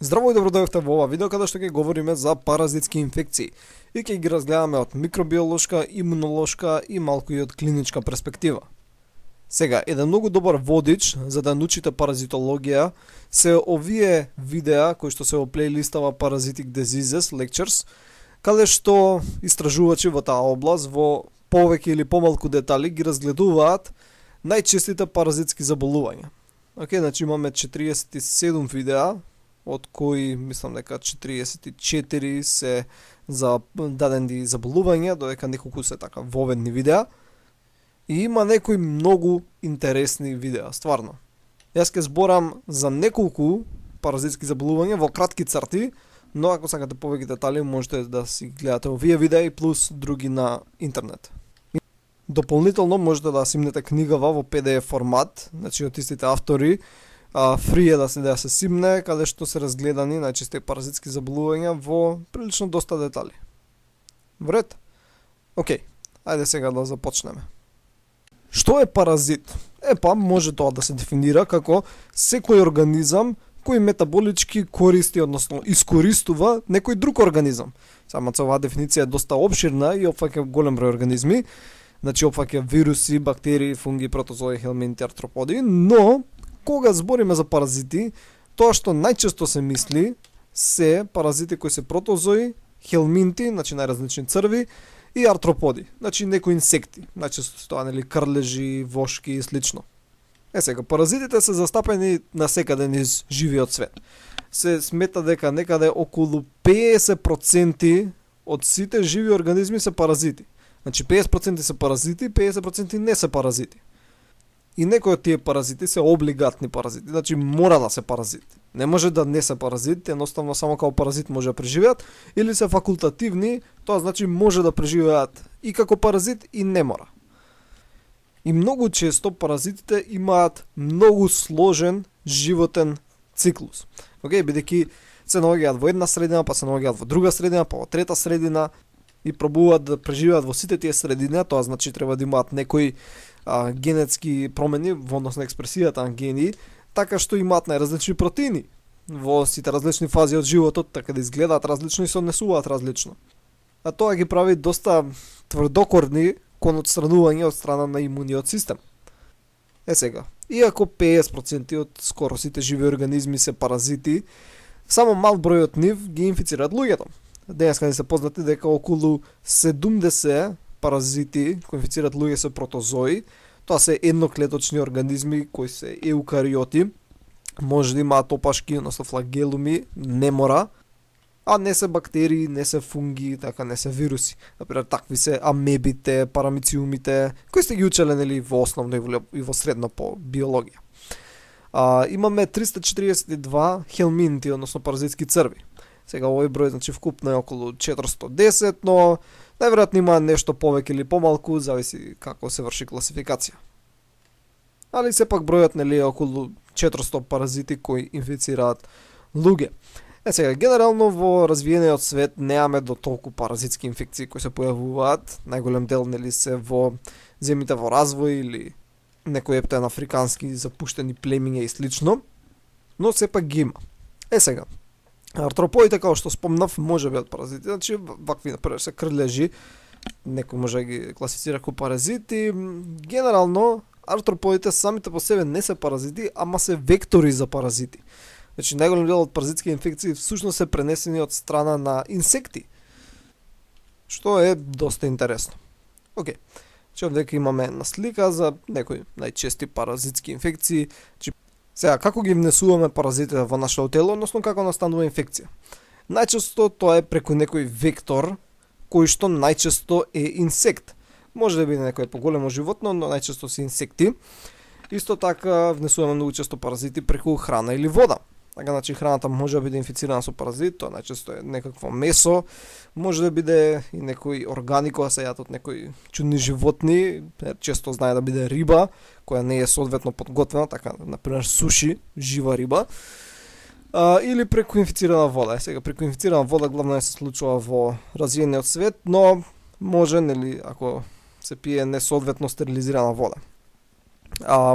Здраво и добродојавте во ова видео каде што ќе говориме за паразитски инфекции и ќе ги разгледаме од микробиолошка, имунолошка и малку и од клиничка перспектива. Сега, еден многу добар водич за да научите паразитологија се овие видеа кои што се во плейлистава Parasitic Diseases Lectures, каде што истражувачи во таа област во повеќе или помалку детали ги разгледуваат најчестите паразитски заболувања. Океј, значи имаме 47 видеа, од кои мислам дека 44 се за дадени заболувања, додека неколку се така воведни видеа. И има некои многу интересни видеа, стварно. Јас ќе зборам за неколку паразитски заболувања во кратки црти, но ако сакате повеќе детали можете да си гледате овие видеа и плюс други на интернет. Дополнително можете да симнете книгава во PDF формат, значи од истите автори, фри е да се симне, каде што се разгледани најчести паразитски заболувања во прилично доста детали. Вред? Океј, ајде сега да започнеме. Што е паразит? Може тоа да се дефинира како секој организам кој метаболички користи, односно искористува некој друг организам. Самата оваа дефиниција е доста опширна и опфаќа голем број организми, значи опфаќа вируси, бактерии, фунги, протозои, хелминти, артроподи, но кога збориме за паразити, тоа што најчесто се мисли се паразити кои се протозои, хелминти, значи најразлични црви, и артроподи, значи некои инсекти, најчесто тоа нели крлежи, вошки и слично. Сега, паразитите се застапени насекаде низ живиот свет. Се смета дека некаде околу 50% од сите живи организми се паразити. Значи 50% се паразити, 50% не се паразити. И некои од тие паразити се облигатни паразити, значи мора да се паразит. Не може да не се паразит, едноставно само како паразит може да преживеат, или се факултативни, тоа значи може да преживеат и како паразит и не мора. И многу често паразитите имаат многу сложен животен циклус. Океј, бидејќи се наоѓаат во една средина, па се наоѓаат во друга средина, па во трета средина и пробуваат да преживеат во сите тие средини, тоа значи треба да имаат некои генетски промени во однос на експресијата на гени, така што имаат најразлични протеини во сите различни фази од животот, така да изгледаат различно и се однесуваат различно. А тоа ги прави доста тврдокорни кон отстранување од страна на имуниот систем. Сега, иако 50% од скоро сите живи организми се паразити, само мал број од нив ги инфицираат луѓето. Денеска ни се познати дека околу 70 паразити кои инфицираат луѓе се протозои. Тоа се едноклеточни организми кои се еукариоти. Може да имаат опашки, односно флагелуми, не мора. А не се бактерии, не се фунги, така не се вируси. Например, такви се амебите, парамициумите, кои сте ги учеле нели во основно и во средно по биологија. Имаме 342 хелминти, односно паразитски црви. Сега овој број значи вкупно е околу 410, но најверојатно има нешто повеќе или помалку, зависи како се врши класификација. Али сепак бројот нели е околу 400 паразити кои инфицираат луѓе. Сега, генерално во развиениот свет немаме до толку паразитски инфекции кои се појавуваат. Најголем дел нели се во земјите во развој или некои ептен африкански запуштени племиња и слично, но сепак ги има. Сега, артропоите, како што спомнав, може би од паразити, значи вакви например се крлежи, некој може да ги класифицира како паразити. Генерално артропоите самите по себе не се паразити, ама се вектори за паразити. Значи најголем дел од паразитски инфекции всушност се пренесени од страна на инсекти, што е доста интересно. Океј, че овдека имаме една слика за некои најчести паразитски инфекции. Сега, како ги внесуваме паразитите во нашето тело, односно како настанува инфекција? Најчесто тоа е преку некој вектор, кој што најчесто е инсект. Може да биде некој поголемо животно, но најчесто се инсекти. Исто така внесуваме многу често паразити преку храна или вода. Така, значи храната може да биде инфицирана со паразит, тоа најчесто е некакво месо, може да биде и некои органи кои се јадат од некои чудни животни, често знае да биде риба, која не е соодветно подготвена, така, например суши, жива риба, или преку инфицирана вода. Сега, преку инфицирана вода главно се случува во развиениот свет, но може, нели, ако се пие несоодветно стерилизирана вода.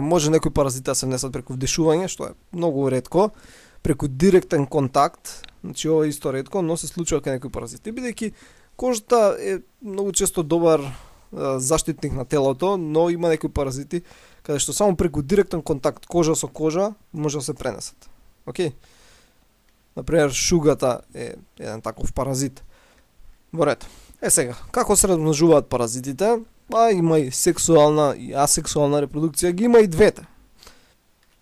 Може некои паразити да се внесат преку вдишување, што е многу ретко, преку директен контакт, значи ова е исто ретко, но се случува кај некои паразити, бидејќи кожата е многу често добар заштитник на телото, но има некои паразити каде што само преку директен контакт кожа со кожа може да се пренесат. Океј? Например, шугата е еден таков паразит. Во ред. Сега, како се размножуваат паразитите? Има и сексуална и асексуална репродукција, ги има и двете.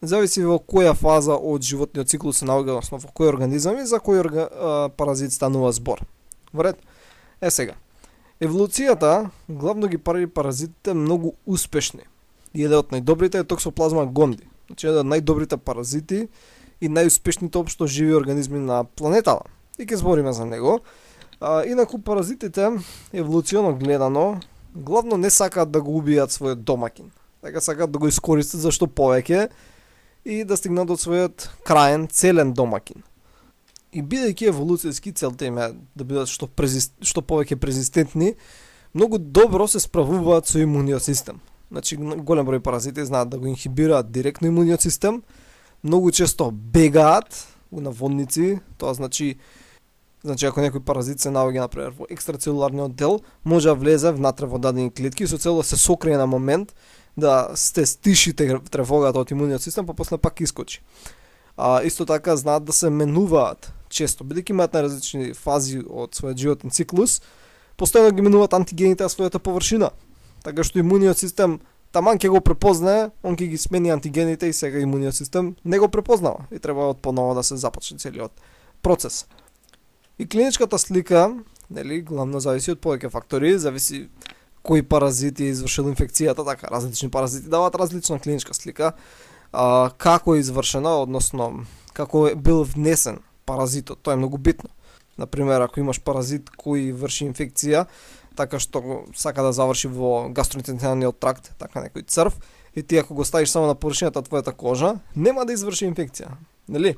Зависи во која фаза од животниот циклус се наоѓа, односно во кој организам и за кој паразит станува збор. Во ред? Сега, еволуцијата главно ги прави паразитите многу успешни. И еден од најдобрите е Toxoplasma gondii. Значи еден од најдобрите паразити и најуспешните општо живи организми на планетата. И ќе збориме за него. Инаку паразитите, еволуционно гледано, главно не сакаат да го убијат својот домакин. Така сакаат да го искористат за што повеќе и да стигнат до својот краен, целен домакин. И бидејќи еволуцијски целта им е да бидат што повеќе презистентни, многу добро се справуваат со имуниот систем. Значи голем број паразити знаат да го инхибираат директно имуниот систем, многу често бегаат у наводници, тоа значи ако некој паразит се наоѓа например во екстрацелуларниот дел, може да влезе внатре во дадени клетки со цел да се сокрие на момент да сте стишите тревогата од имуниот систем, па после пак искочи. Исто така знаат да се менуваат често, бидејќи имаат најразлични фази од својот животен циклус, постојано ги менуваат антигените на својата површина. Така што имуниот систем таман ќе го препознае, он ќе ги смени антигените и сега имуниот систем не го препознава и треба од поново да се започне целиот процес. И клиничката слика, нели, главно зависи од повеќе фактори, зависи кој паразит е извршил инфекцијата, така различни паразити даваат различна клиничка слика, како е извршена, односно како е бил внесен паразитот, тоа е многу битно. Например, ако имаш паразит кој врши инфекција, така што сака да заврши во гастроинтестиналниот тракт, така некој црв, и ти ако го ставиш само на површината од твојата кожа, нема да изврши инфекција, нели?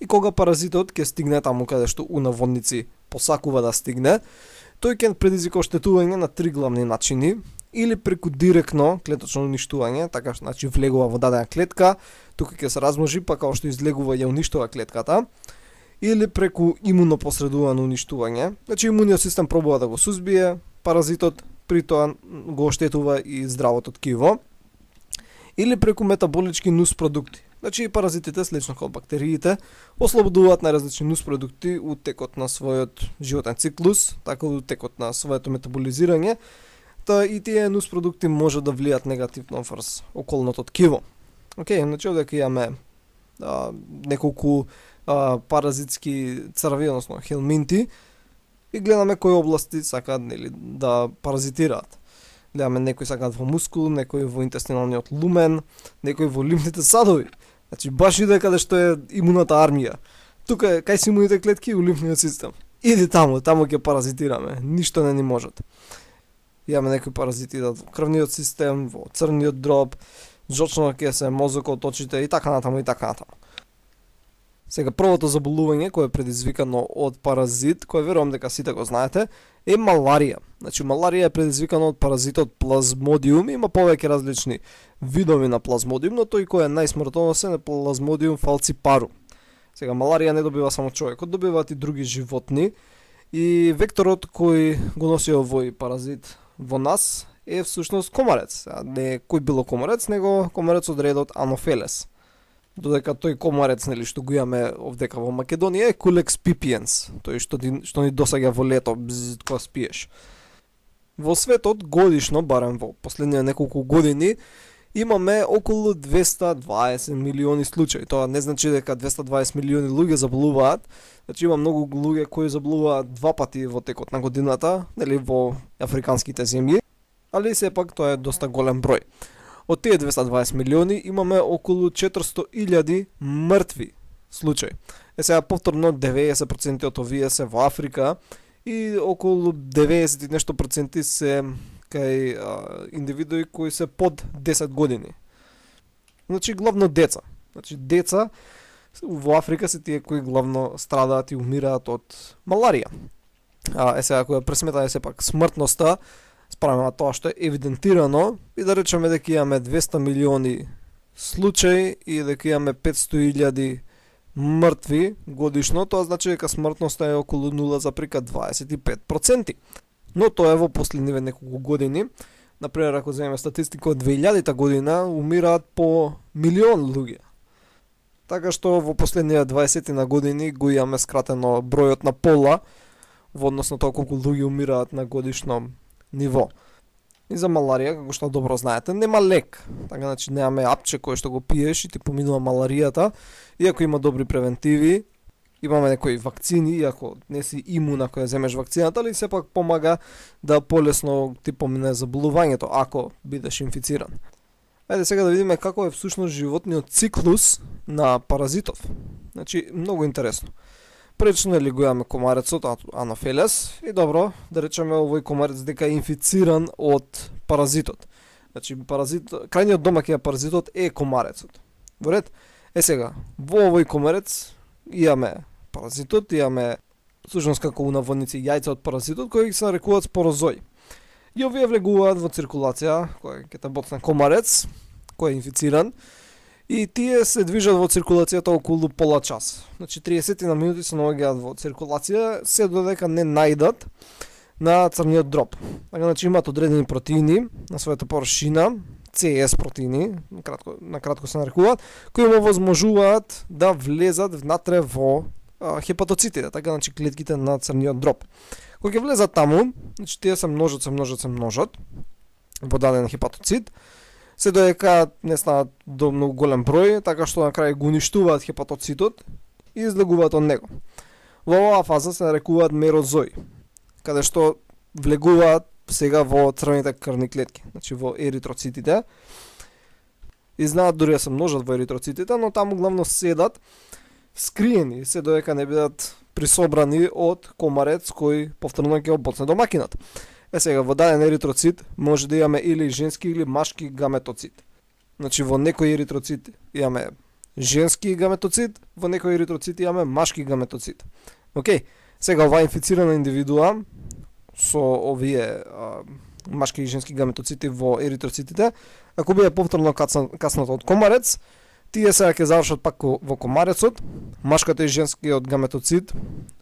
И кога паразитот ќе стигне таму каде што у наводници посакува да стигне, тој ќе предизвика оштетување на три главни начини, или преку директно клеточно уништување, така што значи влегува во дадена клетка, тука ќе се размножи, па као што излегува ја уништува клетката, или преку имуно посредувано уништување, значи имуниот систем пробува да го сузбие паразитот, при тоа го оштетува и здравото ткиво, или преку метаболички нуспродукти. Значи паразитите, слично како бактериите, ослободуваат најразлични нуспродукти у текот на својот животен циклус, така у текот на своето метаболизирање, та и тие нуспродукти може да влијат негативно врз околното ткиво. Океј, значи овде имаме неколку паразитски црви, односно хелминти, и гледаме кои области сакаат да паразитираат. Гледаме некои сакаат во мускул, некои во интестиналниот лумен, некои во лимфните садови. Значи баш иде каде што е имуната армија. Тука е кај се имуните клетки у лимфниот систем. Иди таму ќе паразитираме, ништо не ни можат. Имаме некои паразити во крвниот систем, во црниот дроб, жочно кесе, мозокот, очите и така натаму и така натаму. Сега првото заболување кое е предизвикано од паразит, кое верувам дека сите го знаете, е маларија. Значи маларија е предизвикано од паразитот плазмодиум, има повеќе различни видови на плазмодиум, но тој кој е најсмртоносен е плазмодиум фалципарум. Сега маларија не добива само човекот, добиваат и други животни, и векторот кој го носи овој паразит во нас е всушност комарец. Не кој било комарец, него комарец од редот Анофелес. Додека тој комарец, нели, што го имаме овдека во Македонија е Culex pipiens, тој што ни досаѓа во лето кога спиеш. Во светот годишно, барем во последните неколку години, имаме околу 220 милиони случаи. Тоа не значи дека 220 милиони луѓе заболуваат, значи има многу луѓе кои заболуваат два пати во текот на годината, нели, во африканските земји, али сепак тоа е доста голем број. Од тие 220 милиони имаме околу 400.000 мртви случаи. Сега повторно 90% од овие се во Африка и околу 90 и нешто проценти се кај индивидуи кои се под 10 години. Значи главно деца. Значи деца во Африка се тие кои главно страдаат и умираат од маларија. Сега ако ја пресметаме сепак смртноста спрема тоа што е евидентирано и да речеме дека имаме 200 милиони случаи и дека имаме 500.000 мртви годишно, тоа значи дека смртноста е околу 0,25%. Но тоа е во последниве неколку години. Например, ако земеме статистика од 2000 година, умираат по милион луѓе. Така што во последниве 20 на години го имаме скратено бројот на пола во однос на тоа колку луѓе умираат на годишно ниво. И за маларија, како што добро знаете, нема лек. Така значи немаме апче кој што го пиеш и ти поминува маларијата, иако има добри превентиви. Имаме некои вакцини, иако не си имун ако ја земеш вакцината, али сепак помага да полесно ти помине заболувањето ако бидеш инфициран. Ајде сега да видиме како е всушност животниот циклус на паразитов. Значи, многу интересно. Пречно е ли го имаме комарецот Анофелес и добро, да речеме овој комарец дека е инфициран од паразитот. Значи, крајниот домак на паразитот е комарецот. Во ред? Сега, во овој комарец имаме паразитот, имаме всушност како у наводници јајца од паразитот кои се нарекуваат спорозои. И овие влегуваат во циркулација, кој ќе те боцне комарец, кој е инфициран, и тие се движат во циркулацијата околу пола час. Значи 30 на минути се наоѓаат во циркулација, се додека не најдат на црниот дроб. Така значи имаат одредени протеини на својата површина, CS протеини, на кратко се нарекуваат, кои му возможуваат да влезат внатре во хепатоцитите, така значи клетките на црниот дроб. Кога ќе влезат таму, значи тие се множат во даден хепатоцит, се додека не станат до многу голем број, така што на крај го уништуваат хепатоцитот и излегуваат од него. Во оваа фаза се нарекуваат мерозои, каде што влегуваат сега во црвените крвни клетки, значи во еритроцитите. И знаат дури да се множат во еритроцитите, но таму главно седат скриени, се додека не бидат присобрани од комарец кој повторно ќе обоцне домакинот. Сега во даден еритроцит може да имаме или женски или машки гаметоцит. Значи во некој еритроцит имаме женски гаметоцит, во некој еритроцит имаме машки гаметоцит. Океј, сега оваа инфицирана индивидуа со овие машки и женски гаметоцити во еритроцитите, ако биде повторно каснато од комарец, тие сега ќе завршат пак во комарецот, машката и женскиот гаметоцит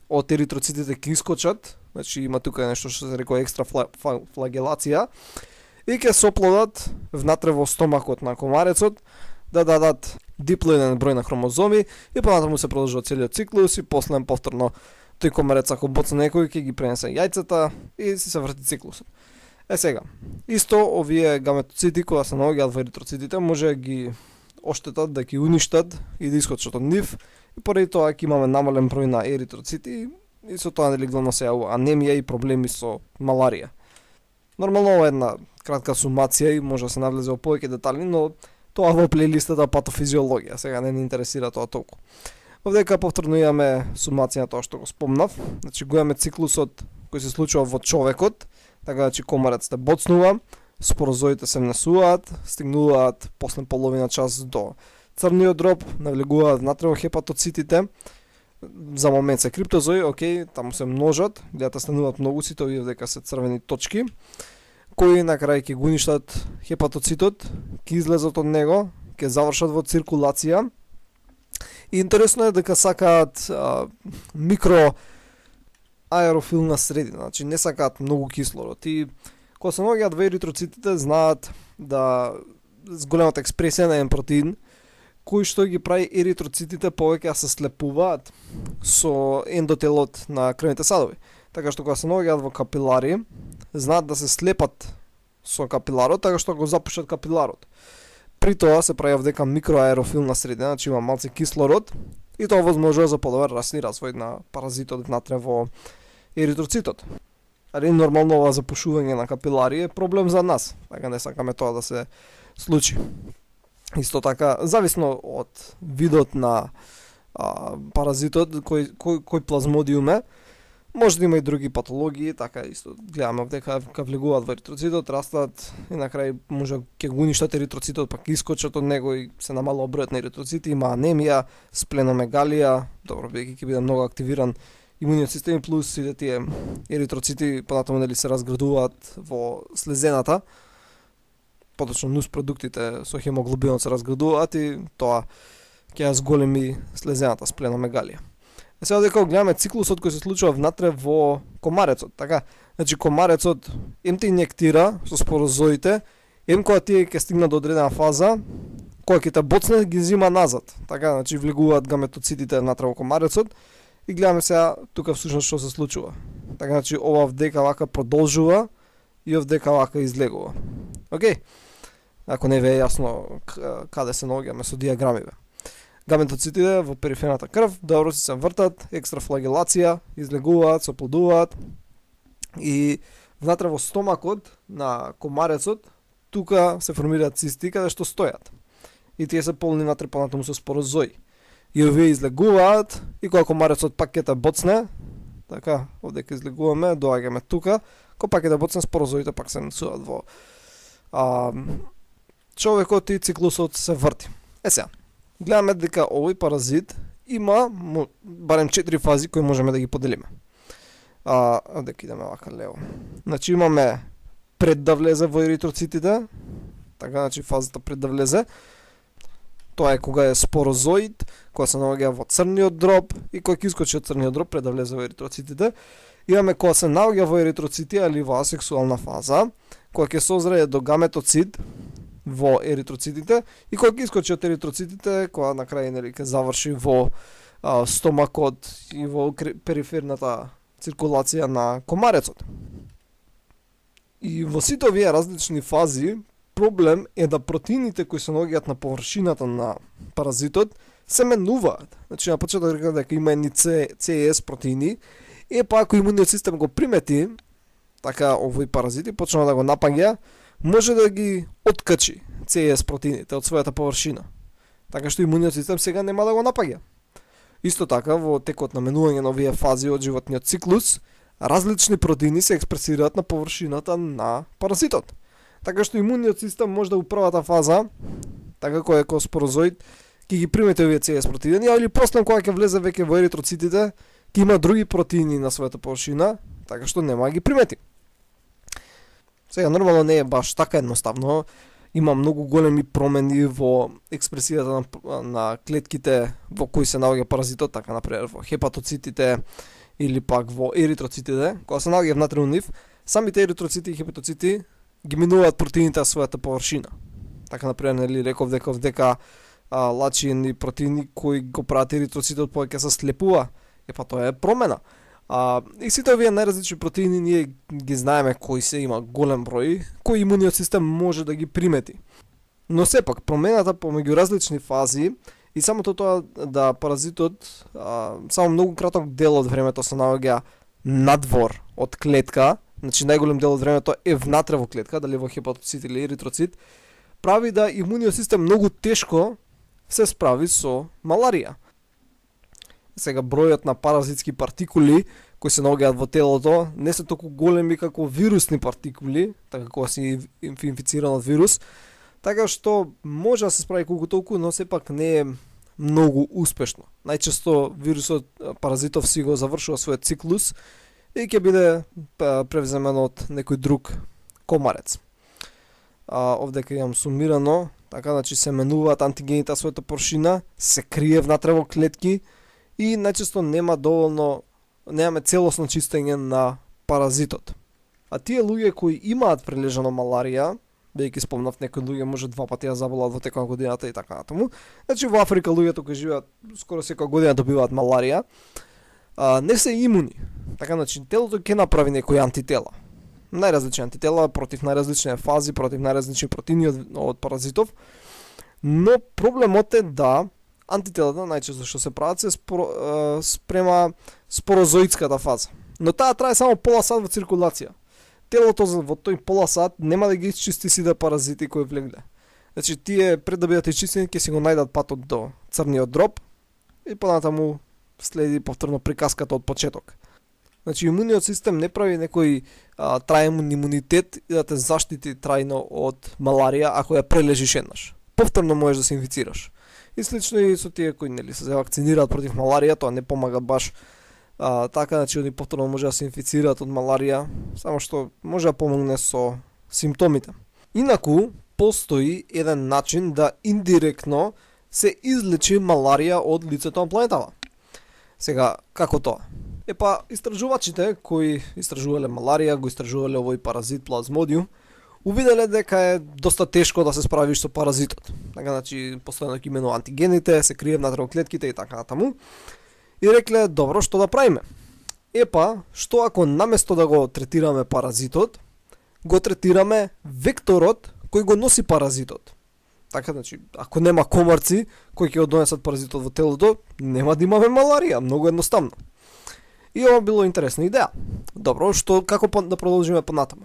од еритроцитите ќе искочат, значи има тука нешто што се рекува екстра флагелација, и ќе соплодат внатре во стомакот на комарецот, да дадат диплоиден број на хромозоми и понатаму се продолжува целиот циклус и после повторно тој комарец ако боцне некој ќе ги пренесе јајцата и се врти циклусот. Сега, исто овие гаметоцити кога се наоѓаат во еритроцитите може да ги оштетат, да ги уништат и да искочат од нив, и поради тоа ќе имаме намален број на еритроцити и со тоа нели главно се јавува анемија и проблеми со маларија. Нормално ова е една кратка сумација и може да се навлезе во повеќе детали, но тоа во плейлистата патофизиологија, сега не ни интересира тоа толку. Овдека повторно имаме сумација на тоа што го спомнав, значи го имаме циклусот кој се случува во човекот, така значи комарецот боцнува, спорозоите се внесуваат, стигнуваат после половина час до црниот дроб, навлегуваат внатре во хепатоцитите, за момент се криптозои, окей, таму се множат, гледате стануваат многу сите, овие дека се црвени точки, кои на крај ќе го уништат хепатоцитот, ќе излезат од него, ќе завршат во циркулација. И интересно е дека сакаат микро аерофилна средина, значи не сакаат многу кислород. И кога се наоѓаат во еритроцитите, знаат да с големата експресија на еден протеин, кој што ги прави еритроцитите повеќе се слепуваат со ендотелот на крвните садови. Така што кога се наоѓаат во капилари, знаат да се слепат со капиларот, така што го запушат капиларот. При тоа се прави овдека микроаерофилна средина, значи има малце кислород и тоа возможува за подобар расни развој на паразитот внатре во еритроцитот. Али нормално ова запушување на капилари е проблем за нас, така не сакаме тоа да се случи. Исто така, зависно од видот на паразитот, кој плазмодиум е, може да има и други патологии, така исто гледаме дека влегуваат во еритроцитот, растат и на крај може ќе го уништат еритроцитот, пак искочат од него и се намалува бројот на еритроцити, има анемија, спленомегалија, добро бидејќи ќе биде многу активиран имуниот систем плюс сите тие еритроцити понатаму нели се разградуваат во слезената. Поточно нус продуктите со хемоглобинот се разградуваат и тоа ќе ја зголеми слезената спленомегалија. Сега дека гледаме циклусот кој се случува внатре во комарецот, така? Значи комарецот им те инјектира со спорозоите, кога тие ќе стигнат до одредена фаза, кога ќе те боцне ги зима назад. Така, значи влегуваат гаметоцитите внатре во комарецот и гледаме сега тука всушност што се случува. Така, значи ова вдека вака продолжува и овдека вака излегува. Океј? Ако не ви е јасно каде се наоѓаме со диаграмиве. Гаметоцитите во периферната крв добро се вртат, екстрафлагелација, излегуваат, се оплодуваат и внатре во стомакот на комарецот тука се формираат цисти каде што стојат. И тие се полни внатре понатаму со спорозои. И овие излегуваат и кога комарецот пак ќе те боцне, така, овдека излегуваме, доаѓаме тука, кога пак ќе те боцне спорозоите пак се несуваат во човекот и циклусот се врти. Сега, гледаме дека овој паразит има барем 4 фази кои можеме да ги поделиме. Дека идеме вака лево. Значи имаме пред да влезе во еритроцитите, така, значи фазата пред да влезе. Тоа е кога е спорозоид, кога се наоѓа во црниот дроб и кога ќе искочи од црниот дроб пред да влезе во еритроцитите. Имаме кога се наоѓа во еритроцити или во асексуална фаза, кога ќе созрее до гаметоцит во еритроцитите и кога ќе искочи од еритроцитите, кога на крај нели ќе заврши во стомакот и во периферната циркулација на комарецот. И во сите овие различни фази проблем е да протеините кои се наоѓаат на површината на паразитот се менуваат. Значи на почеток рекам дека има едни CES протеини, па ако имуниот систем го примети, така овој паразит и почна да го напаѓа, може да ги откачи CES протеините од својата површина. Така што имуниот систем сега нема да го напаѓа. Исто така во текот на менување на овие фази од животниот циклус, различни протеини се експресираат на површината на паразитот. Така што имуниот систем може да во првата фаза, така кој е спорозоид, ќе ги примети овие CES протеини, или после кога ќе влезе веќе во еритроцитите, ќе има други протеини на својата површина, така што нема да ги примети. Сега нормално не е баш така едноставно, има многу големи промени во експресијата на клетките во кои се наоѓа паразитот, така например во хепатоцитите или пак во еритроцитите, кога се наоѓа внатре у нив, самите еритроцити и хепатоцити ги минуваат протеините на својата површина. Така например, нели реков дека лачини протеини кои го прават еритроцитот повеќе се слепува, па тоа е промена. И сите овие најразлични протеини ние ги знаеме кои се, има голем број, кои имуниот систем може да ги примети. Но сепак, промената помеѓу различни фази и самото тоа да паразитот само многу краток дел од времето се наоѓа надвор од клетка, значи најголем дел од времето е внатре во клетка, дали во хепатоцит или еритроцит, прави да имуниот систем многу тешко се справи со маларија. Сега бројот на паразитски партикули кои се наоѓаат во телото не се толку големи како вирусни партикули, така кога се инфициран од вирус, така што може да се справи колку толку, но сепак не е многу успешно. Најчесто вирусот, паразитов си го завршува својот циклус и ќе биде превземен од некој друг комарец. Овдека имам сумирано, така значи се менуваат антигените на својата површина, се крие внатре во клетки и најчесто немаме целосно чистење на паразитот. А тие луѓе кои имаат прележано маларија, бидејќи спомнав некои луѓе може 2 пати ја заболат во текот на годината и така натаму. Значи во Африка луѓето кои живеат скоро секоја година добиваат маларија, не се имуни. Така значи телото ќе направи некои антитела. Најразлични антитела против најразлични фази, против најразлични протеини од паразитов. Но проблемот е да антителата најчесто што се прават се спрема спорозоидската фаза. Но таа трае само пола сат во циркулација. Телото во тој пола сат нема да ги исчисти сите паразити кои влегле. Значи тие пред да бидат исчистени ќе си го најдат патот до црниот дроб и понатаму следи повторно приказката од почеток. Значи имуниот систем не прави некој траен имунитет и да те заштити трајно од маларија ако ја прележиш еднаш. Повторно можеш да се инфицираш. И слично и со тие кои нели се вакцинираат против маларија, тоа не помага баш така, значи они повторно може да се инфицираат од маларија, само што може да помогне со симптомите. Инаку, постои еден начин да индиректно се излечи маларија од лицето на планетава. Сега, како тоа? Истражувачите кои истражувале маларија, го истражувале овој паразит плазмодиум, увиделе дека е доста тешко да се справиш со паразитот. Така, значи, постојано ќе именува антигените, се крие внатре во клетките и така натаму. И рекле, добро, што да правиме? Што ако наместо да го третираме паразитот, го третираме векторот кој го носи паразитот? Така, значи, ако нема комарци кои ќе го донесат паразитот во телото, нема да имаме маларија, многу едноставно. И ова било интересна идеја. Добро, како да продолжиме понатаму?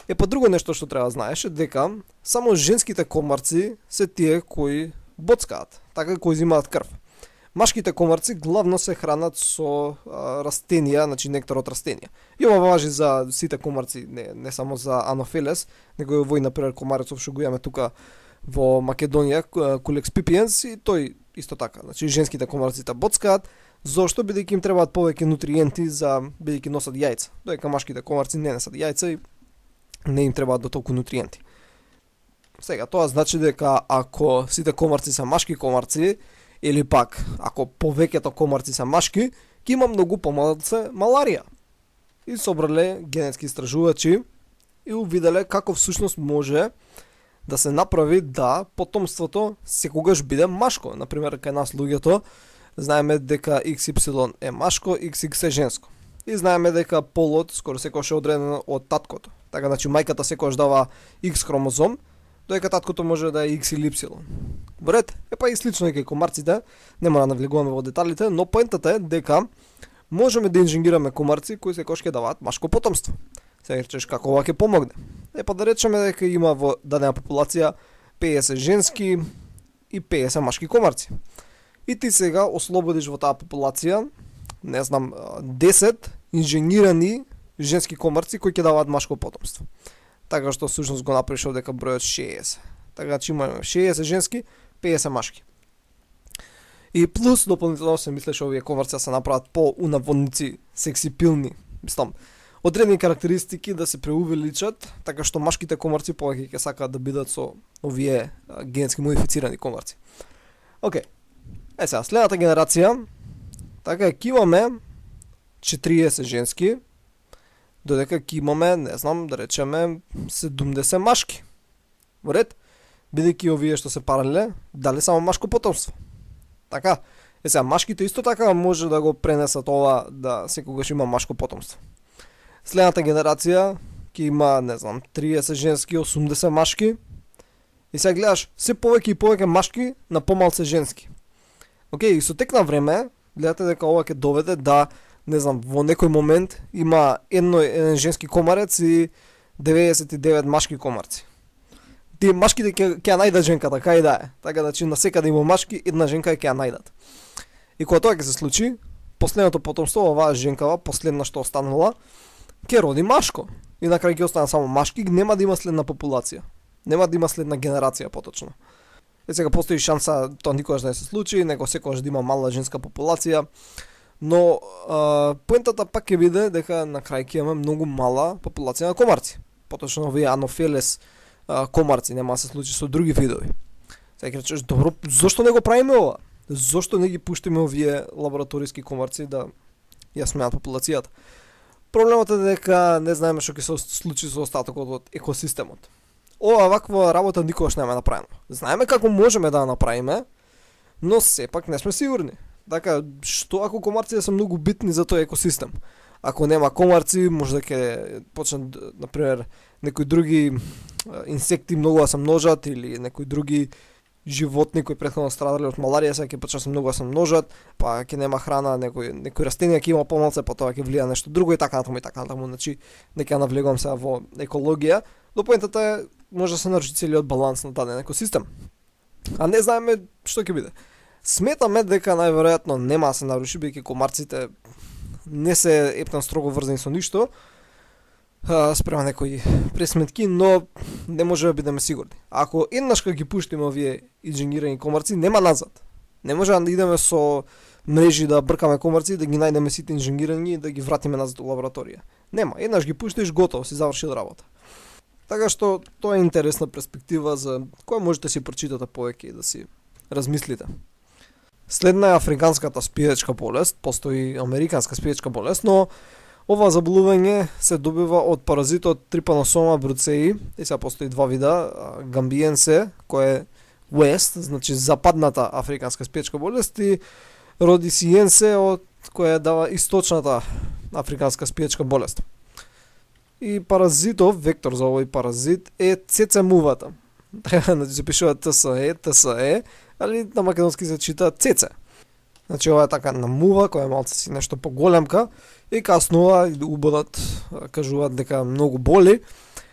Друго нешто што треба да знаеш е дека само женските комарци се тие кои боцкаат, така кои земаат крв. Машките комарци главно се хранат со растенија, значи нектар од растенија. И ова важи за сите комарци, не само за Анофелес, него и овој, например, комарецов што го имаме тука во Македонија, Culex pipiens, и тој исто така. Значи женските комарци боцкаат, зошто? Бидејќи им требаат повеќе нутриенти за бидејќи носат јајца. Додека машките комарци не носат јајца и не им требаат до толку нутриенти. Сега, тоа значи дека ако сите комарци се машки комарци, или пак, ако повеќето комарци се машки, ќе има многу помалце маларија. И собрале генетски истражувачи и увиделе како всушност може да се направи да потомството секогаш биде машко. Например, кај нас луѓето знаеме дека XY е машко, XX е женско. И знаеме дека полот скоро секогаш е одреден од таткото. Така, значи мајката секогаш дава X хромозом, додека таткото може да е X или Y. Боред, и слично е кај комарците, нема да навлегуваме во деталите, но поентата е дека можеме да инженерираме комарци кои секогаш ќе даваат машко потомство. Сега речеш како ова ќе помогне. Да речеме дека има во дадена популација 50 женски и 50 машки комарци. И ти сега ослободиш во таа популација, не знам, 10 инженирани женски комарци кои ќе даваат машко потомство. Така што всушност го направиш дека бројот 60. Така че имаме 60 женски, 50 машки. И плюс дополнително се мислеше овие комарци се направат по-унаводници, сексипилни, мислам, одредени карактеристики да се преувеличат, така што машките комарци повеќе ќе сакаат да бидат со овие генетски модифицирани комарци. Океј. Сега, следната генерација, така ќе имаме 40 женски, додека ќе имаме, не знам, да речеме 70 машки. Во ред? Бидејќи овие што се паралеле, дали само машко потомство. Така, сега машките исто така може да го пренесат ова да секогаш има машко потомство. Следната генерација ќе има, не знам, 30 женски, 80 машки. И сега гледаш, се повеќе и повеќе машки на помалце женски. Океј, и со тек на време, гледате дека ова ќе доведе да, не знам, во некој момент има еден женски комарец и 99 машки комарци. Тие машките ќе ја најдат женката, кај да е. Така, значи, на секаде има машки, една женка ќе ја најдат. И кога тоа ќе се случи, последното потомство, оваа женкава, последна што останала, ќе роди машко. И на крај ќе остана само машки, нема да има следна популација. Нема да има следна генерација, поточно. Сега постои шанса тоа никогаш да не се случи, него секогаш да има мала женска популација, но поентата пак ќе биде дека на крај ќе имаме многу мала популација на комарци. Поточно овие Анофелес комарци, нема да се случи со други видови. Сега ќе речеш, добро, зошто не го правиме ова? Зошто не ги пуштиме овие лабораториски комарци да ја сменат популацијата? Проблемот е дека не знаеме што ќе се случи со остатокот од екосистемот. Ова ваква работа никогаш нема направено. Знаеме како можеме да ја направиме, но сепак не сме сигурни. Така, што ако комарците се многу битни за тој екосистем? Ако нема комарци, може да ќе почнат, например, некои други инсекти многу да се множат или некои други животни кои претходно страдале од маларија, сега ќе почнат многу да се множат, па ќе нема храна, некои растенија ќе има помалце, па тоа ќе влија нешто друго и така натаму и така натаму. Значи, не ќе навлегувам сега во екологија, но поентата е може да се наруши целиот баланс на даден екосистем. А не знаеме што ќе биде. Сметаме дека најверојатно нема да се наруши, бидејќи комарците не се ептен строго врзани со ништо, спрема некои пресметки, но не може да бидеме сигурни. Ако еднаш кога ги пуштиме овие инженирани комарци, нема назад. Не може да идеме со мрежи да бркаме комарци, да ги најдеме сите инженирани и да ги вратиме назад во лабораторија. Нема, еднаш ги пуштиш, готово, си завршил работа. Така што тоа е интересна перспектива за која можете да си прочитате повеќе и да си размислите. Следна е африканската спиечка болест, постои американска спиечка болест, но ова заболување се добива од паразитот Trypanosoma brucei, и сега постои два вида, гамбиенсе, кој е West, значи западната африканска спиечка болест, и родисиенсе, од која дава источната африканска спиечка болест. И паразитов, вектор за овој паразит е цецемувата. Значи се пишува ТСЕ, али на македонски се чита цеце. Значи ова е така на мува, која е малце си нешто поголемка, и каснува и убодат, кажуваат дека многу боли.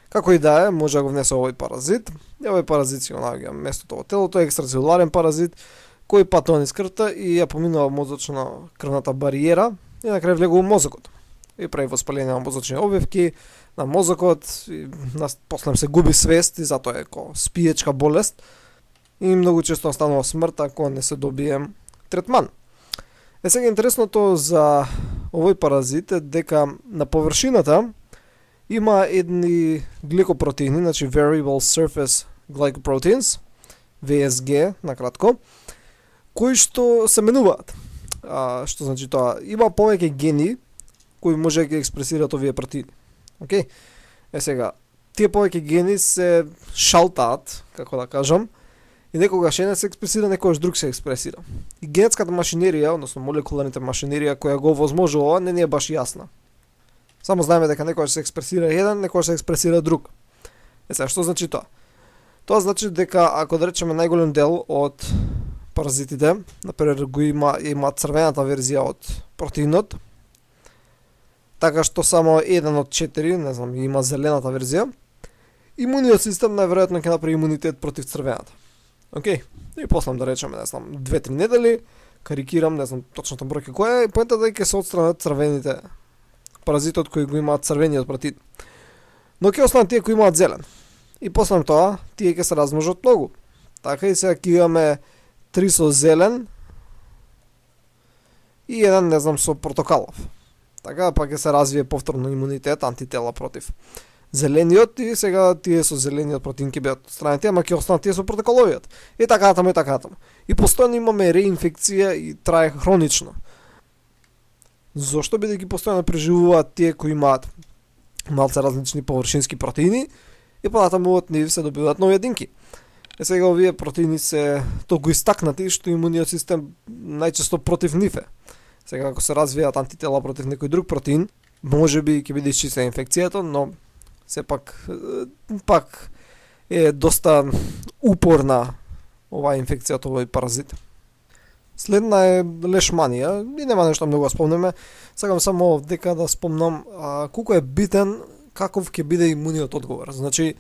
Како и да е, може да го внесе овој паразит. И овој паразит си го наоѓа местото во телото, е екстрацелуларен паразит, кој патува низ крвта и ја поминува мозочно крвната бариера и на крај влегува во мозокот. И прави воспаление на мозочни обвивки, на мозокот, и после се губи свест и затоа е ко спиечка болест. И многу често станува смрт ако не се добие третман. Сега интересното за овој паразит е дека на површината има едни гликопротеини, значи Variable Surface Glycoproteins, VSG на кратко, кои што се менуваат. Што значи тоа? Има повеќе гени кои може да ги експресираат овие протеини. Океј? Сега, тие повеќе гени се шалтаат, како да кажам, и некогаш не се експресира, некогаш друг се експресира. И генетската машинерија, односно молекуларната машинерија која го овозможува, не е баш јасна. Само знаеме дека некогаш се експресира еден, некогаш се експресира друг. Сега, што значи тоа? Тоа значи дека ако да речеме најголем дел од паразитите, например го има црвената верзија од протеинот, така што само 1 од 4, не знам, има зелената верзија, имуниот систем најверојатно ќе направи имунитет против црвената. Океј, и после да речеме, не знам, 2-3 недели, карикирам, не знам точната бројка која е, поентата е ќе се отстранат црвените паразитот кои го имаат црвениот протеин. Но ќе останат тие кои имаат зелен. И после тоа, тие ќе се размножат многу. Така и сега ќе имаме 3 со зелен и еден, не знам, со портокалов. Така па ќе се развие повторно имунитет, антитела против зелениот, и сега тие со зелениот протеин ќе бидат отстранети, ама ќе останат тие со портокаловиот. И така натаму, и така натаму. И постојано имаме реинфекција и трае хронично. Зошто? Бидејќи постојано преживуваат тие кои имаат малце различни површински протеини и понатаму од нив се добиваат нови единки. Сега овие протеини се толку истакнати што имуниот систем најчесто против нив е. Сега ако се развијат антитела против некој друг протеин, можеби ќе биде исчистена инфекцијата, но сепак пак е доста упорна оваа инфекција од овој паразит. Следна е лешманија, и нема нешто многу да спомнеме. Сакам само дека да спомнам колку е битен каков ќе биде имуниот одговор. Значи,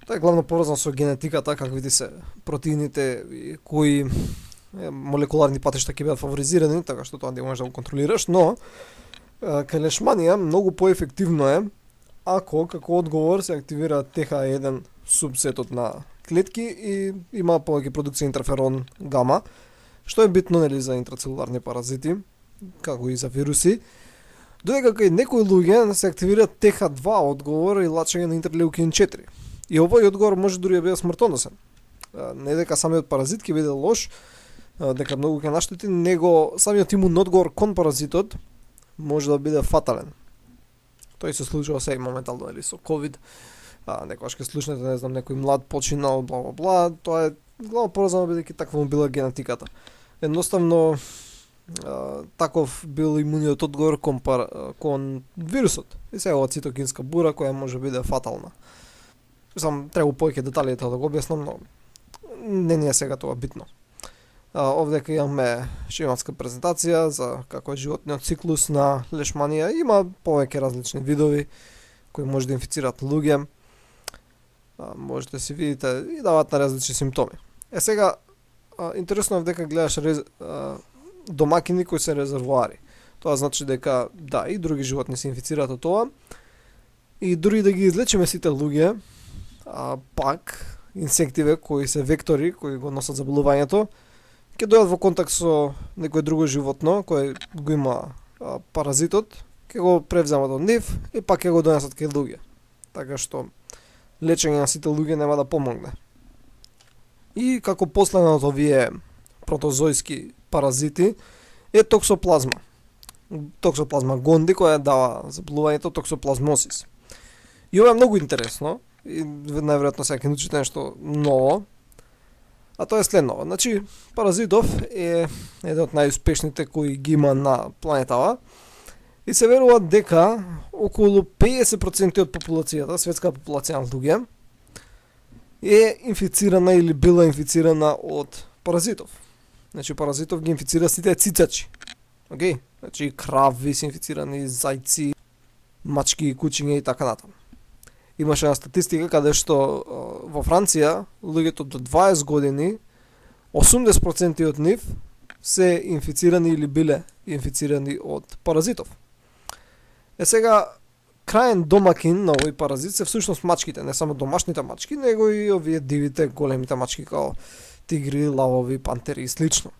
тоа е главно поврзано со генетиката, какви се протеините кои молекуларни патишта ќе бидат фаворизирани, така што тоа не можеш да го контролираш, но кај лешманија многу поефективно е ако како одговор се активира TH1 субсетот на клетки и има повеќе продукција интерферон гама, што е битно нели за интрацелуларни паразити, како и за вируси. Додека кај некои луѓе се активира TH2 одговор и лачење на интерлеукин 4. И овој одговор може дури да биде смртоносен. Не дека самиот паразит ќе биде лош, дека многу ќе наштети, него самиот имун одговор кон паразитот може да биде фатален. Тој се случува сега моментално или со COVID. Некогаш ќе слушнете, не знам, некој млад починал, бла бла бла, тоа е главно поврзано бидејќи таква му била генетиката. Едноставно таков бил имуниот одговор кон вирусот. И сега ова цитокинска бура која може биде фатална. Сам треба повеќе детали да го објаснам, но не е сега тоа битно. Овде имаме шематска презентација за како е животниот циклус на лешманија. Има повеќе различни видови кои може да инфицираат луѓе. Можете да си видите и даваат на различни симптоми. Сега, интересно е дека гледаш домакини кои се резервоари. Тоа значи дека, да, и други животни се инфицираат од тоа. И дури да ги излечиме сите луѓе, пак инсективе кои се вектори, кои го носат заболувањето, ќе дојдат во контакт со некој друго животно кој го има паразитот, ќе го превземат од нив и пак ќе го донесат кај луѓе. Така што лечење на сите луѓе нема да помогне. И како последна од овие протозојски паразити е токсоплазма. Токсоплазма гонди која дава заболувањето токсоплазмосис. И ова е многу интересно и најверојатно сега ќе научите нешто ново. А тоа е следно. Значи, паразитов е еден од најуспешните кои ги има на планетава и се верува дека околу 50% од популацијата, светска популација на луѓе, е инфицирана или била инфицирана од паразитов. Значи, паразитов ги инфицира сите цицачи. Океј? Значи, крави се инфицирани, зајци, мачки, кучиња и така натаму. Имаше една статистика каде што во Франција луѓето до 20 години 80% од нив се инфицирани или биле инфицирани од паразитов. Сега краен домакин на овој паразит се всушност мачките, не само домашните мачки, него и овие дивите големите мачки као тигри, лавови, пантери и слично.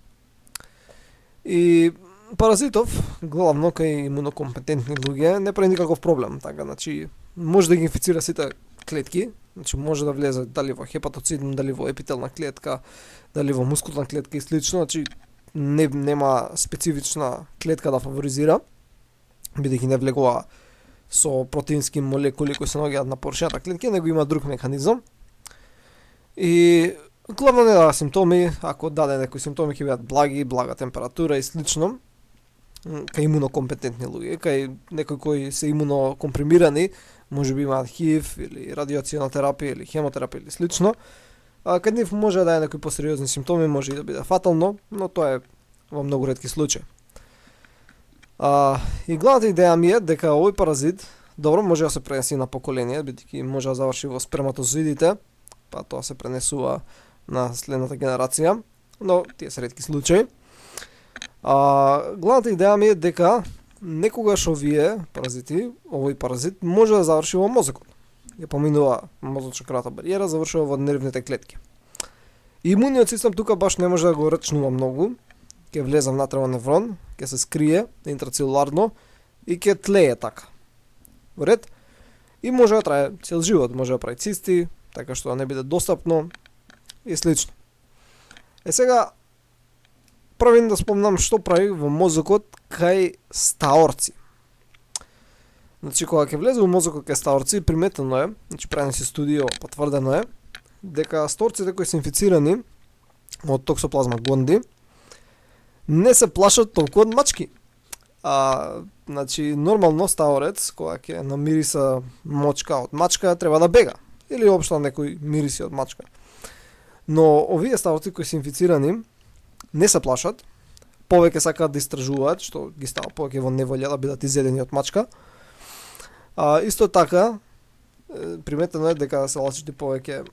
И паразитов, главно кај имунокомпетентни луѓе, не прави никаков проблем, така, значи може да ги инфицира сите клетки, значи може да влезе дали во хепатоцидна, дали во епителна клетка, дали во мускулна клетка и слично, значи нема специфична клетка да фаворизира, бидејќи не влегува со протеински молекули кои се наоѓаат на површината клетки, него има друг механизам. И главно не дава симптоми, ако даде некои симптоми ќе бидат благи, блага температура и слично, кај имунокомпетентни луѓе, кај некои кои се имунокомпримирани, може би имаат ХИВ или радиациона терапија или хемотерапија или слично, кај нив може да даде некои посериозни симптоми, може и да биде фатално, но тоа е во многу ретки случаи. И главната идеја ми е дека овој паразит, добро, може да се пренеси на поколение, бидејќи може да заврши во сперматозоидите, па тоа се пренесува на следната генерација, но тие се ретки случаи. Главната идеја ми е дека некогаш овие паразити, овој паразит може да заврши во мозокот. Ја поминува мозочно-крвната бариера, завршува во нервните клетки. Имуниот систем тука баш не може да го рачнува многу, ќе влезе внатре во неврон, ќе се скрие интрацелуларно и ќе тлее така. Во ред? И може да трае цел живот, може да прави цисти, така што да не биде достапно и слично. Сега правим да спомнам што прави во мозокот кај стаорци. Значи, кога ќе влезе во мозокот кај стаорци, приметено е, значи правени се студио, потврдено е, дека стаорците кои се инфицирани од токсоплазма гонди не се плашат толку од мачки. Значи, нормално стаорец, кога ќе намириса мочка од мачка, треба да бега. Или општо некој мириси од мачка. Но овие стаорци кои се инфицирани не се плашат, повеќе сакаат да истражуваат, што ги става повеќе во неволја да бидат изедени од мачка. Исто така, приметено е дека се лачите повеќе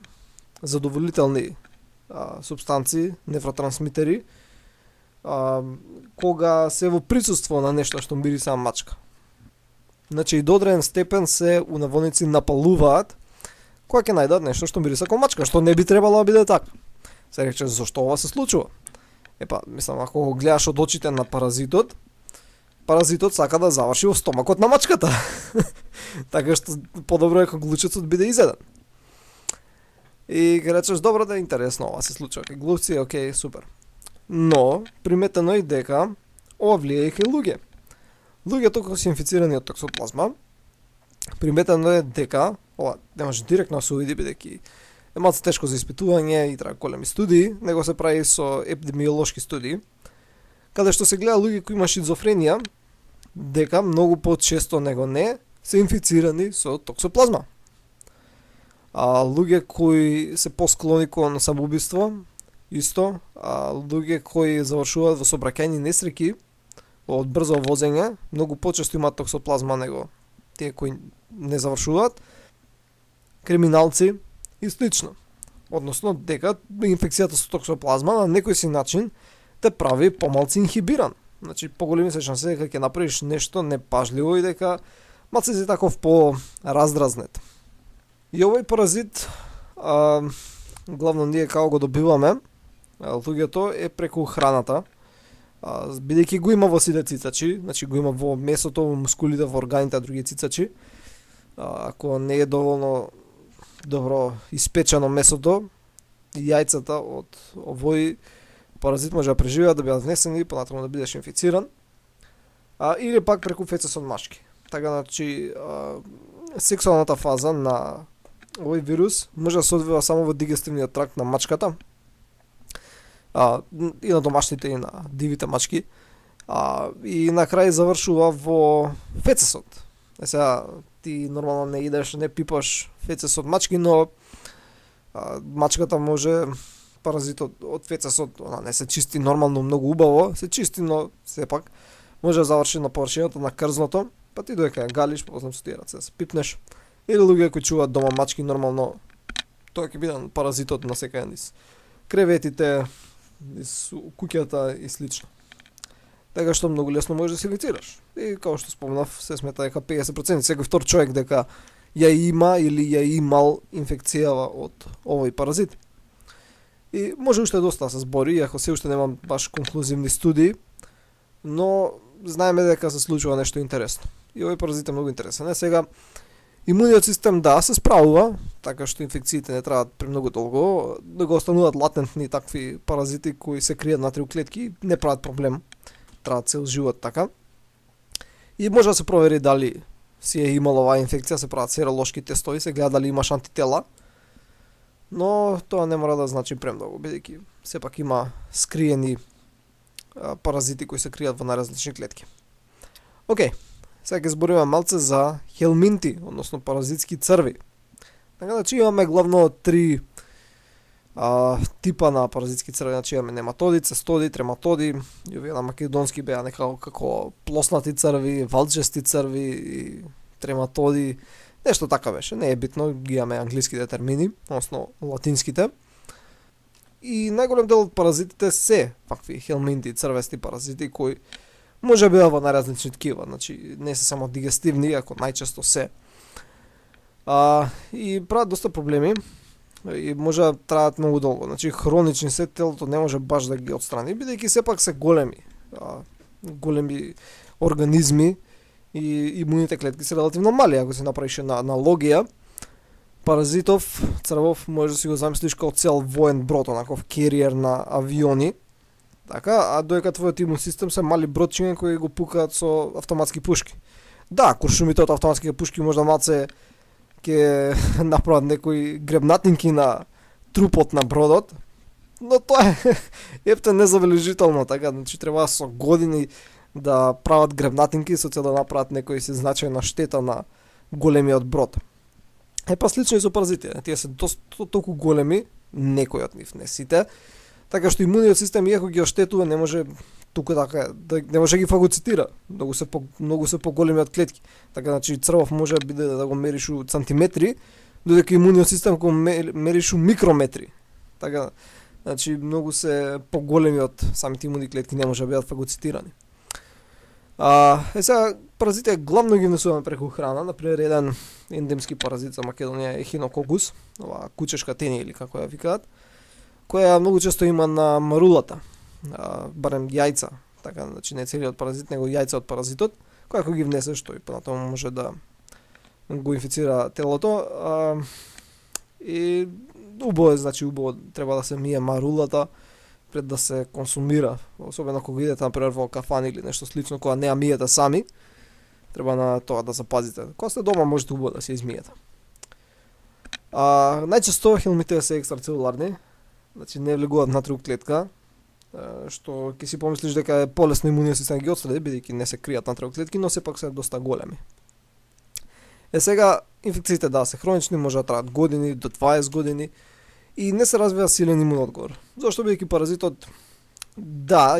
задоволителни субстанции, нефротрансмитери, кога се во присуство на нешто што мириса мачка. Значи и до одреден степен се унаводници напалуваат кога ќе најдат нешто што мириса како мачка, што не би требало да биде така. Се рече, зашто ова се случува? Мислам, ако го гледаш од очите на паразитот, паразитот сака да заврши во стомакот на мачката. Така што подобро е кога глучецот биде изеден. И ќе речеш, добро да е интересно, ова се случува кај глувци, окей, супер. Но, приметено е дека ова влијае и кај луѓе. Луѓето кои се инфицирани од токсоплазма, приметено е дека, ова не може директно да се увиди, бидејќи е малку тешко за испитување и треба големи студии, него се прави со епидемиолошки студии, каде што се гледа луѓе кои има шизофренија, дека многу почесто него не се инфицирани со токсоплазма. Луѓе кои се посклони кон самоубиство, исто, луѓе кои завршуваат во сообраќајни несреќи од брзо возење, многу почесто имаат токсоплазма него тие кои не завршуваат, криминалци и слично. Односно, дека инфекцијата со токсоплазма на некој си начин те прави помалку инхибиран. Значи, поголеми се шанси дека ќе направиш нешто непажливо и дека малце си таков по-раздразнет. И овој паразит, главно ние како го добиваме, луѓето е преку храната, бидејќи го има во сите цицачи, значи го има во месото, во мускулите, во органите, а други цицачи. Ако не е доволно добро испечено месото, јајцата од овој паразит може да преживеат, да бидат внесени, понатаму да бидеш инфициран. Или пак преку фецес од машки. Така, значи, сексуалната фаза на овој вирус може да се одвива само во дигестивниот тракт на мачката, и на домашните и на дивите мачки, и на крај завршува во фецесот. Сега, ти нормално не идеш, не пипаш фецес од мачки, но мачката може, паразитот од фецесот, не се чисти нормално многу убаво, се чисти, но сепак може да заврши на површината на крзното, па ти доека ја галиш, потом со тие раце се пипнеш. Или луѓе кои чуваат дома мачки, нормално тоа ќе биде паразитот на секај низ креветите, низ куќата и слично. Така што многу лесно можеш да се инфицираш. И како што спомнав, се смета дека 50% секој втор човек дека ја има или ја имал инфекцијава од овој паразит. И може уште доста да се збори, иако се уште немам баш конклузивни студии, но знаеме дека се случува нешто интересно. И овој паразит е многу интересен. Сега, имуниот систем се справува, така што инфекциите не траат премногу долго, да го остануваат латентни такви паразити кои се кријат внатре у клетки, не прават проблем, траат цел живот така. И може да се провери дали си е имало оваа инфекција, се прават серолошки тестови, се гледа дали имаш антитела, но тоа не мора да значи премногу, бидејќи сепак има скриени паразити кои се кријат во најразлични клетки. Океј, сега ќе збориме малце за хелминти, односно паразитски црви. Така, значи имаме главно три типа на паразитски црви, значи имаме нематоди, цестоди, трематоди, и овие на македонски беа некако како плоснати црви, валчести црви и трематоди, нешто така беше, не е битно, ги имаме англиските термини, односно латинските. И најголем дел од паразитите се вакви хелминти, црвести паразити кои може да бидат во најразлични ткива, значи не се само дигестивни, ако најчесто се. И прават доста проблеми и може да траат многу долго. Значи хронични се, телото не може баш да ги отстрани, бидејќи сепак се големи организми и имуните клетки се релативно мали. Ако се направиш една аналогија, паразитов црвов може да си го замислиш како цел воен брод, онаков кериер на авиони. Така, а доека твојот имун систем се мали бродчиња кои го пукаат со автоматски пушки. Да, куршумите од автоматските пушки можда малце ќе направат некои гребнатинки на трупот на бродот, но тоа е епте незабележително, така, значи треба со години да прават гребнатинки со цел да направат некои се значајна штета на големиот брод. Па слично и со паразитите, тие се толку големи, некои од нив, не сите, така што имуниот систем иако ги оштетува не може туку така не може да ги фагоцитира, многу се поголеми од клетки. Така, значи црвов може да биде да го мериш у сантиметри, додека имуниот систем го мериш у микрометри. Така, значи многу се поголеми од самите имуни клетки, не може да бидат фагоцитирани. Сега паразитите главно ги внесуваме преку храна, например еден ендемски паразит за Македонија е ехинококус, ова кучешка тенија или како ја викаат, која многу често има на марулата, барем јајца, така, значи не целиот паразит, него јајца од паразитот, која ако ги внесеш, тој понатаму може да го инфицира телото, и убаво, значи убаво треба да се мие марулата пред да се консумира, особено кога идете например во кафан или нешто слично, кога не ја миете сами, треба на тоа да запазите. Кога сте дома можете убаво да се измиете. Најчесто хелмите се екстрацелуларни, значи не влегуваат внатре у клетка, што ќе си помислиш дека е полесно имуниот систем ги отстради, бидејќи не се кријат внатре у клетки, но сепак се доста големи. Сега инфекциите се хронични, може да траат години до 20 години и не се развива силен имун одговор. Зошто бидејќи паразитот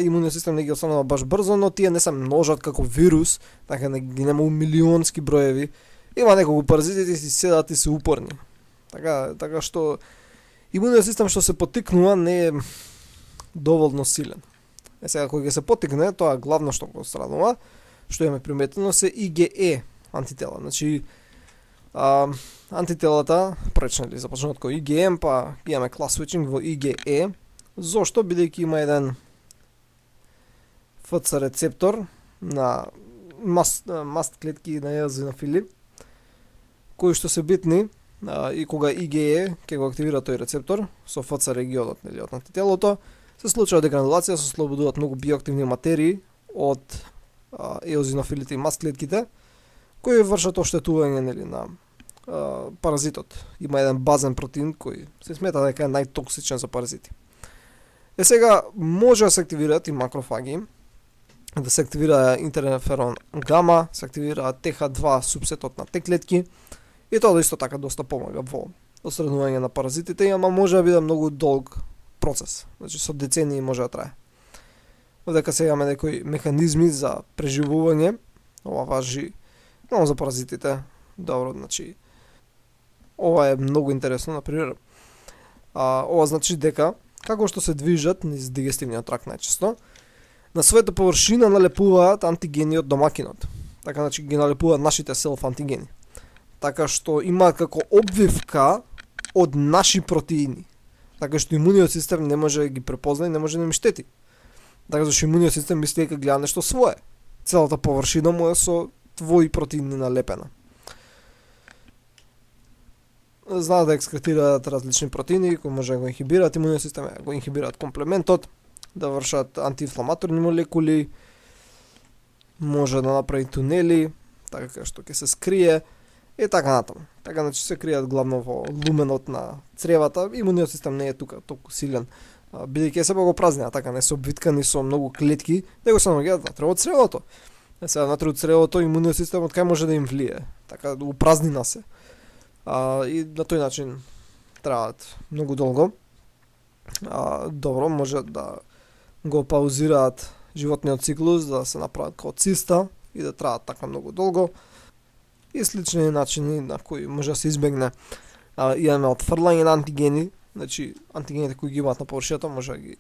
имуниот систем не ги отстранува баш брзо, но тие не се множат како вирус, така не ги нема у милионски броеви. Има неколку паразити си седат и се упорни. Така што имуниот систем што се поттикнува не е доволно силен. Сега кога ќе се поттикне, тоа главно што го отстранува, што имаме приметено се IgE антитела. Значи антителата пречнали започнуваат како IgM, па имаме клас switching во IgE. Зошто? Бидејќи има еден FC рецептор на маст клетки на еозинофили, кои што се битни, и кога IgE ќе го активира тој рецептор со FC регионот, нели, од антителото, се случува дегранулација, се ослободуваат многу биоактивни материи од еозинофилите и маст клетките, кои вршат оштетување нели на паразитот. Има еден базен протеин кој се смета дека е најтоксичен за паразити. Сега може да се активираат и макрофаги, да се активира интерферон гама, се активира TH2 субсетот на Т клетки и тоа исто така доста помага во отстранување на паразитите, ама може да биде многу долг процес. Значи со децении може да трае. Додека се имаме некои механизми за преживување, ова важи само за паразитите. Добро, значи ова е многу интересно, например. Ова значи дека како што се движат низ дигестивниот тракт најчесто, на својата површина налепуваат антигени од домакинот. Така значи ги налепуваат нашите селф антигени. Така што имаат како обвивка од наши протеини. Така што имуниот систем не може да ги препозна и не може да им штети. Така зашто имуниот систем мисли дека гледа нешто свое. Целата површина му е со твои протеини налепена. Знаат да екскретираат различни протеини кои може да го инхибираат имуниот систем, го инхибираат комплементот, да вршат антиинфламаторни молекули, може да направи тунели, така што ќе се скрие и така натаму. Така значи се кријат главно во луменот на цревата, имуниот систем не е тука толку силен, бидејќи се го празнија, така не се обвиткани со многу клетки, него се наоѓаат внатре од цревото. Сега внатре од цревото имуниот систем од кај може да им влие, така да упразнина се. И на тој начин траат многу долго. Добро, може да го паузираат животниот циклус, да се направат како циста и да траат така многу долго. И слични начини на кои може да се избегне. Имаме отфрлање на антигени, значи антигените кои ги имаат на површината може да ги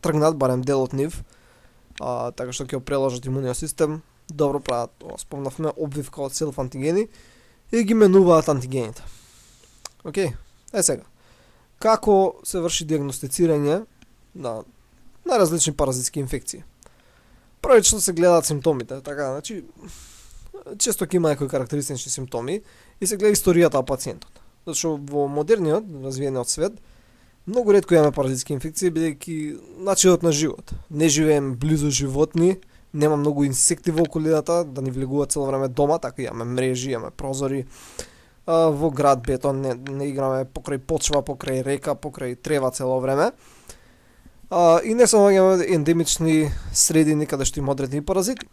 тргнат, барем дел од нив, така што ќе преложат имуниот систем, добро прават, спомнавме, обвивка од селф антигени и ги менуваат антигените. Океј, сега. Како се врши диагностицирање на различни паразитски инфекции? Првично се гледаат симптомите, така, значи често ќе има некои карактеристични симптоми и се гледа историјата на пациентот. Зашто во модерниот, развиениот свет, многу ретко имаме паразитски инфекции, бидејќи начинот на живот. Не живееме близу животни, нема многу инсекти во околината да ни влегуваат цело време дома, така имаме мрежи, имаме прозори. Во град бетон не играме покрај почва, покрај река, покрај трева цело време. И не само имаме ендемични средини каде што има одредени паразити.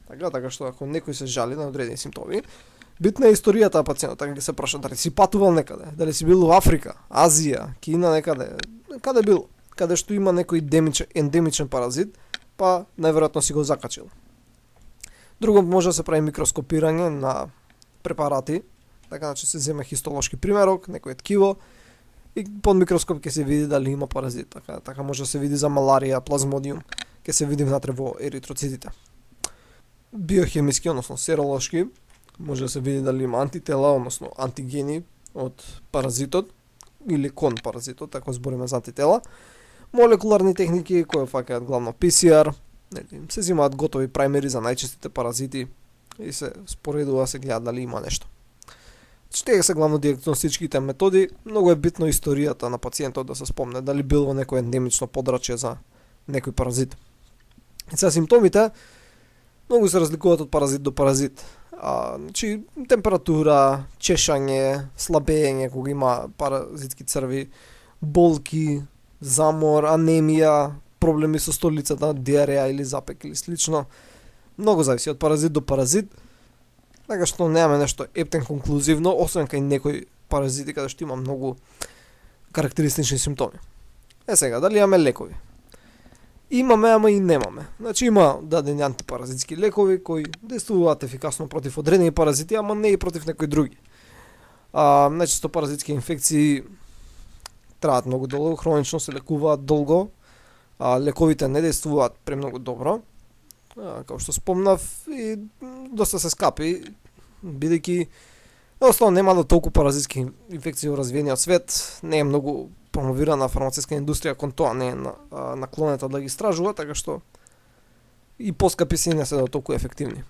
Така што ако некој се жали на одредени симптоми, битна е историјата на пациентот, така ќе се праша дали си патувал некаде, дали си бил во Африка, Азија, Кина некаде, каде бил, каде што има некој ендемичен паразит, па најверојатно си го закачил. Друго може да се прави микроскопирање на препарати, така значи се земе хистолошки примерок, некој ткиво и под микроскоп ќе се види дали има паразит. Така може да се види за маларија, плазмодиум, ќе се види внатре во еритроцитите. Биохемиски, односно серолошки, може да се види дали има антитела, односно антигени од паразитот или кон паразитот, ако збориме за антитела. Молекуларни техники кои фаќаат главно PCR, се взимаат готови праймери за најчестите паразити и се споредува, се гледа дали има нешто. Тие се главно диагностичките методи, многу е битно историјата на пациентот да се спомне дали бил во некој ендемично подрачје за некој паразит. И сега симптомите многу се разликуваат од паразит до паразит. Значи температура, чешање, слабење кога има паразитски црви, болки, замор, анемија, проблеми со столицата, диареја или запек или слично. Многу зависи од паразит до паразит. Така што немаме нешто ептен конклузивно, освен кај некои паразити каде што има многу карактеристични симптоми. Сега, дали имаме лекови? Имаме, ама и немаме. Значи има дадени антипаразитски лекови кои действуваат ефикасно против одредени паразити, ама не и против некои други. Најчесто паразитски инфекции траат многу долго, хронично се лекуваат долго, лековите не действуваат премногу добро, како што спомнав, и доста се скапи, бидејќи основно нема да толку паразитски инфекции во развиениот свет, не е многу промовирана фармацевска индустрија кон тоа, не е наклонета да ги истражува, така што и поскапи се не се да толку ефективни.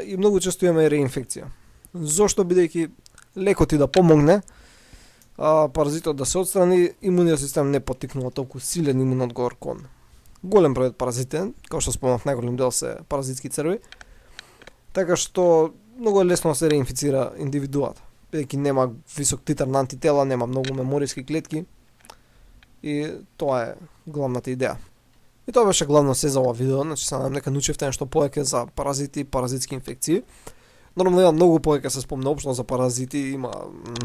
И многу често имаме реинфекција. Зошто? Бидејќи лекот ти да помогне, паразитот да се отстрани, имуниот систем не поттикнува толку силен имун одговор кон голем број од паразити, како што спомнав, најголем дел се паразитски црви, така што многу е лесно да се реинфицира индивидуата, бидејќи нема висок титар на антитела, нема многу мемориски клетки, и тоа е главната идеја. И тоа беше главно се за ова видео, значи се надам дека научивте нешто повеќе за паразити и паразитски инфекции. Нормално има многу повеќе се спомне општо за паразити, има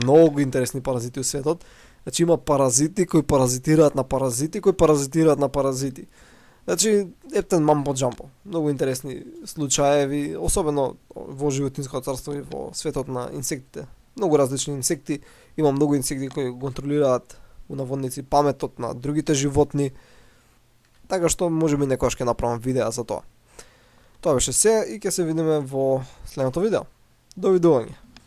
многу интересни паразити у светот. Значи има паразити кои паразитираат на паразити, кои паразитираат на паразити. Значи, ептен мамбо джампо. Многу интересни случаеви, особено во животинското царство и во светот на инсектите. Многу различни инсекти, има многу инсекти кои контролираат у наводници паметот на другите животни. Така што можеби некојаш ќе направам видеа за тоа. Тоа беше се и ќе се видиме во следното видео. Довидување.